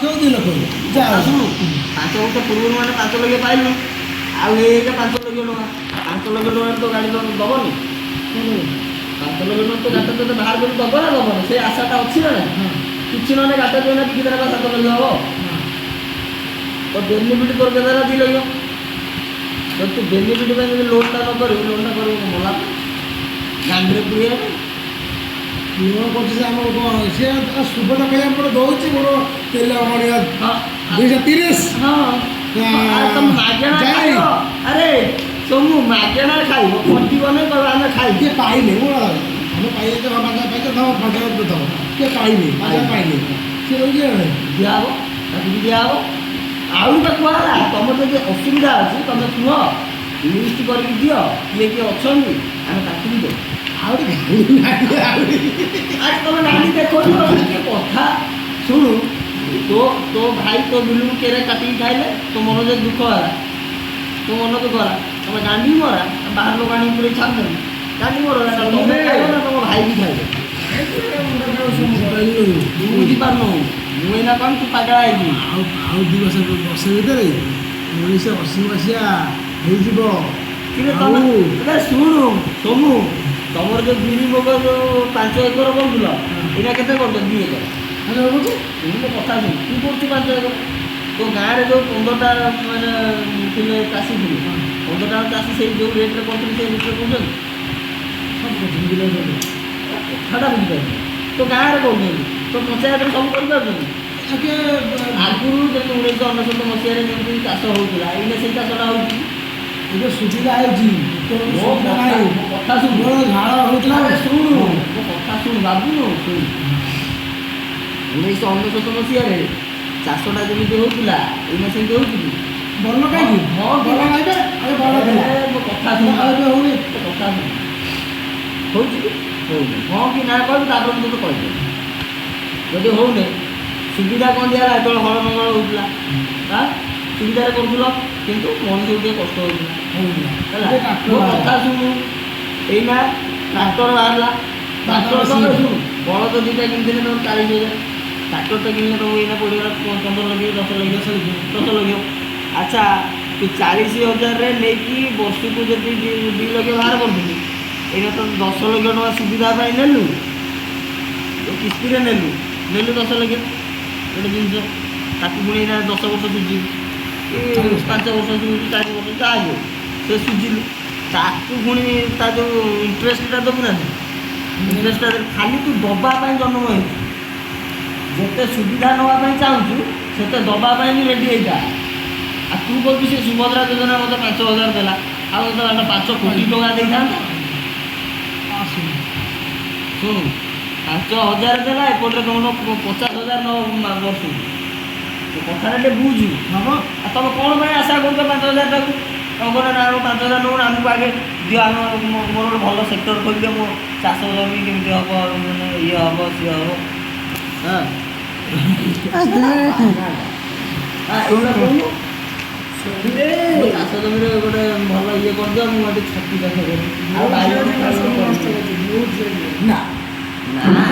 କେଉଁ 2 ଲକ୍ଷ ଯା ଶୁଣୁ 5 ବର୍ଷ ପୂର୍ବରୁ ମାନେ 5 ଲକ୍ଷ ପାଇଲୁ ଆଉ ଏଇଟା 5 ଲକ୍ଷ ଟଙ୍କା 5 ଲକ୍ଷ ଟଙ୍କାରେ ତ ଗାଡ଼ି ଦବନି 5 ଲକ୍ଷ ଟଙ୍କା ତ ଗାଡ଼ି ତୋତେ ବାହାର କରି ଦବ ନା ଦବନି ସେ ଆଶାଟା ଅଛି ନା କିଛି ନହେଲେ ଗାଡ଼ି ତୁ ଏଇନା ବିକି ଦେଲା 7 ଲକ୍ଷ ହବ ତ ବେନିଫିଟ୍ ତୋର କେତେ ହେଲା 2 ଲକ୍ଷ ଯଦି ତୁ ବେନିଫିଟ୍ ପାଇଁ ଯଦି ଲୋନ୍ଟା ନ କରିବୁ ଲୋନ୍ଟା କରିବୁ ମଲା ଗାଣ୍ଡିରେ ପୁରେଇବା ପାଇଁ ଲୋନ୍ କରୁଛି ସେ ଆମର କ'ଣ ସେ ସୁଭଦ୍ରା କହିବା ମୋର ଦେଉଛି ମୋର ତେଲ ମଣିଆ 230 ତମେ ମାଗଣା ଖାଇବ ଆରେ ସବୁ ମାଗଣା ଖାଇବ ଖଟିବନି କହିବ ଆମେ ଖାଇବୁ କିଏ ପାଇଲେ ମୋର ଆମେ ପାଇଲେ ତ ପାଇଲେ ଦେବ କିଏ ପାଇଲେ ପାଇଲେ ସିଏ ରହୁଛି ଦିଆହବ ତାକୁ ବି ଦିଆହବ ଆଉ ଗୋଟେ କୁହାହେଲା ତମର ଯଦି ଅସୁବିଧା ଅଛି ତମେ କୁହ ଲିଷ୍ଟ କରିକି ଦିଅ କିଏ କିଏ ଅଛନ୍ତି ଆମେ ତାକୁ ବି ଦେବୁ ଆହୁରି ତମେ ନାଲି ଦେଖୁଛ ଟିକେ କଥା ଶୁଣୁ ତୋ ଭାଇ ତୋ ବିଲୁକୁ କେରେ କାଟିକି ଖାଇଲେ ତୋ ମନ ଯଦି ଦୁଃଖ ହେଲା ତୋ ମନ ଦୁଃଖ ହେଲା ତମେ ଗାଣ୍ଡି ମରା ବାହାର ଲୋକ ଆଣିକି ପୁରେଇ ଛାଡ଼ିଦେବି ଗାଣ୍ଡି ମରା ତମେ ଖାଇବ ନା ତମ ଭାଇ ବି ଖାଇବେ ବୁଝିପାରୁନୁ ମୁଁ ଏଇନା କ'ଣ ତୁ ପାଗଳା ହେଇଛି ଆଉ 2 ବର୍ଷ ଭିତରେ 1980 ମସିହା ହେଇଯିବ ଶୁଣୁ ସୋମୁ ତମର ଯେଉଁ ବିରି ମୁଗ ଯେଉଁ 5 ଏକର କରୁଥିଲ ଏଇଟା କେତେ କରୁଛ 2 ଏକର ମୋ କଥା ଶୁଣୁ ତୁ କରୁଛୁ 5 ଏକର ତୋ ଗାଁରେ ଯେଉଁ 15ଟା ମାନେ ଥିଲେ ଚାଷୀ ଥିଲେ 15ଟା ଚାଷୀ ସେଇ ଯେଉଁ ରେଟ୍ରେ କରୁଥିଲେ ସେଇ ରେଟ୍ରେ କରୁଛନ୍ତି କଥାଟା ବୁଝିପାରୁଛୁ ତୋ ଗାଁରେ କରୁଛନ୍ତି ତୋ ପଞ୍ଚାୟତରେ ସବୁ କରିପାରୁଛନ୍ତି ଆଗରୁ ଯେମିତି 1999 ମସିହାରେ ଯେମିତି ଚାଷ ହେଉଥିଲା ଏଇନା ସେଇ ଚାଷଟା ହେଉଛି ଏବେ ସୁବିଧା ହେଉଛି କଥା ଶୁଣୁ ଝାଳ ହେଉଥିଲା ଶୁଣୁ ମୋ କଥା ଶୁଣୁ ବାବୁନୁ ଶୁଣୁ 1999 ମସିହାରେ ଚାଷଟା ଯେମିତି ହେଉଥିଲା ଏଇନା ସେମିତି ହେଉଛି କି ଭଲ କାହିଁକି ହଁ ଭଲ ଖାଇବେ ମୋ କଥା ଶୁଣୁ ହଉନି ମୋ କଥା ଶୁଣୁ ହେଉଛି କି ହଉନି ହଁ କି ନା କହିବୁ ତାପରେ ମୁଁ ତୋତେ କହିଦେବି ଯଦି ହଉନି ସୁବିଧା କ'ଣ ଦିଆହେଲା ଯେତେବେଳେ ହଳ ନଙ୍ଗଳ ହେଉଥିଲା ସୁବିଧାରେ କରୁଥିଲ କିନ୍ତୁ ମଣିଷକୁ ଟିକେ କଷ୍ଟ ହେଉଥିଲା ହେଲା ମୋ କଥା ଶୁଣୁ ଏଇନା ଟ୍ରାକ୍ଟର ବାହାରିଲା ଟ୍ରାକ୍ଟର ତମେ ଶୁଣୁ ବଳଦ 2ଟା କିଣିଥିଲେ ତମର 40,000 ଟ୍ରାକ୍ଟରଟା କିଣିଲେ ତମକୁ ଏଇନା ପଡ଼ିଗଲା 15 ଲକ୍ଷ 10 ଲକ୍ଷ ଆଚ୍ଛା ତୁ 40,000ରେ ନେଇକି ବର୍ଷକୁ ଯଦି 2 ଲକ୍ଷ ବାହାର କରିଦେଲୁ ଏଇନା ତ 10 ଲକ୍ଷ ଟଙ୍କା ସୁବିଧା ପାଇଁ ନେଲୁ କିସ୍ତିରେ ନେଲୁ 10 ଲକ୍ଷ ଗୋଟେ ଜିନିଷ ତାକୁ ପୁଣି ଏଇନା 10 ବର୍ଷ ସୁଝିବୁ 5 ବର୍ଷ ସୁଝିବୁ 4 ବର୍ଷ ଯାହା ଯିବ ସେ ସୁଝିଲୁ ତାକୁ ପୁଣି ତା ଯେଉଁ ଇଣ୍ଟରେଷ୍ଟଟା ଦେବୁ ନା ଇଣ୍ଟରେଷ୍ଟଟା ଖାଲି ତୁ ଦେବା ପାଇଁ ଜନ୍ମ ହେଇଛୁ ଯେତେ ସୁବିଧା ନେବା ପାଇଁ ଚାହୁଁଛୁ ସେତେ ଦେବା ପାଇଁ ବି ରେଡ଼ି ହେଇଥା ଆଉ ତୁ କହୁଛୁ ସେ ସୁଭଦ୍ରା ଯୋଜନା ମୋତେ 5,000 ଦେଲା ଆଉ ତ 5 କୋଟି ଟଙ୍କା ଦେଇଥାନ୍ତା ଶୁଣୁ 5,000 ଦେଲା ଏପଟରେ ତୁମର 50,000 ବର୍ଷକୁ କଥାଟା ଟିକେ ବୁଝୁ ଆଉ ତୁମେ କ'ଣ ପାଇଁ ଆଶା କରୁଛ 5,000 ଟାକୁ ତୁମର ନା 5,000 ନେବୁ ଆମକୁ ଆଗେ ଦିଅ ଆମ ମୋର ଗୋଟେ ଭଲ ସେକ୍ଟର ଖୋଲିଦିଅ ମୋ ଚାଷ ଜମି କେମିତି ହେବ ମାନେ ଇଏ ହେବ ସିଏ ହେବ ଏଗୁଡ଼ା କହୁନୁ ଚାଷ ଜମିରେ ଗୋଟେ ଭଲ ଇଏ କରିଦିଅ ମୁଁ ଗୋଟେ ଛତି ଚାଷ କରିବି ଆଉ ନା ନା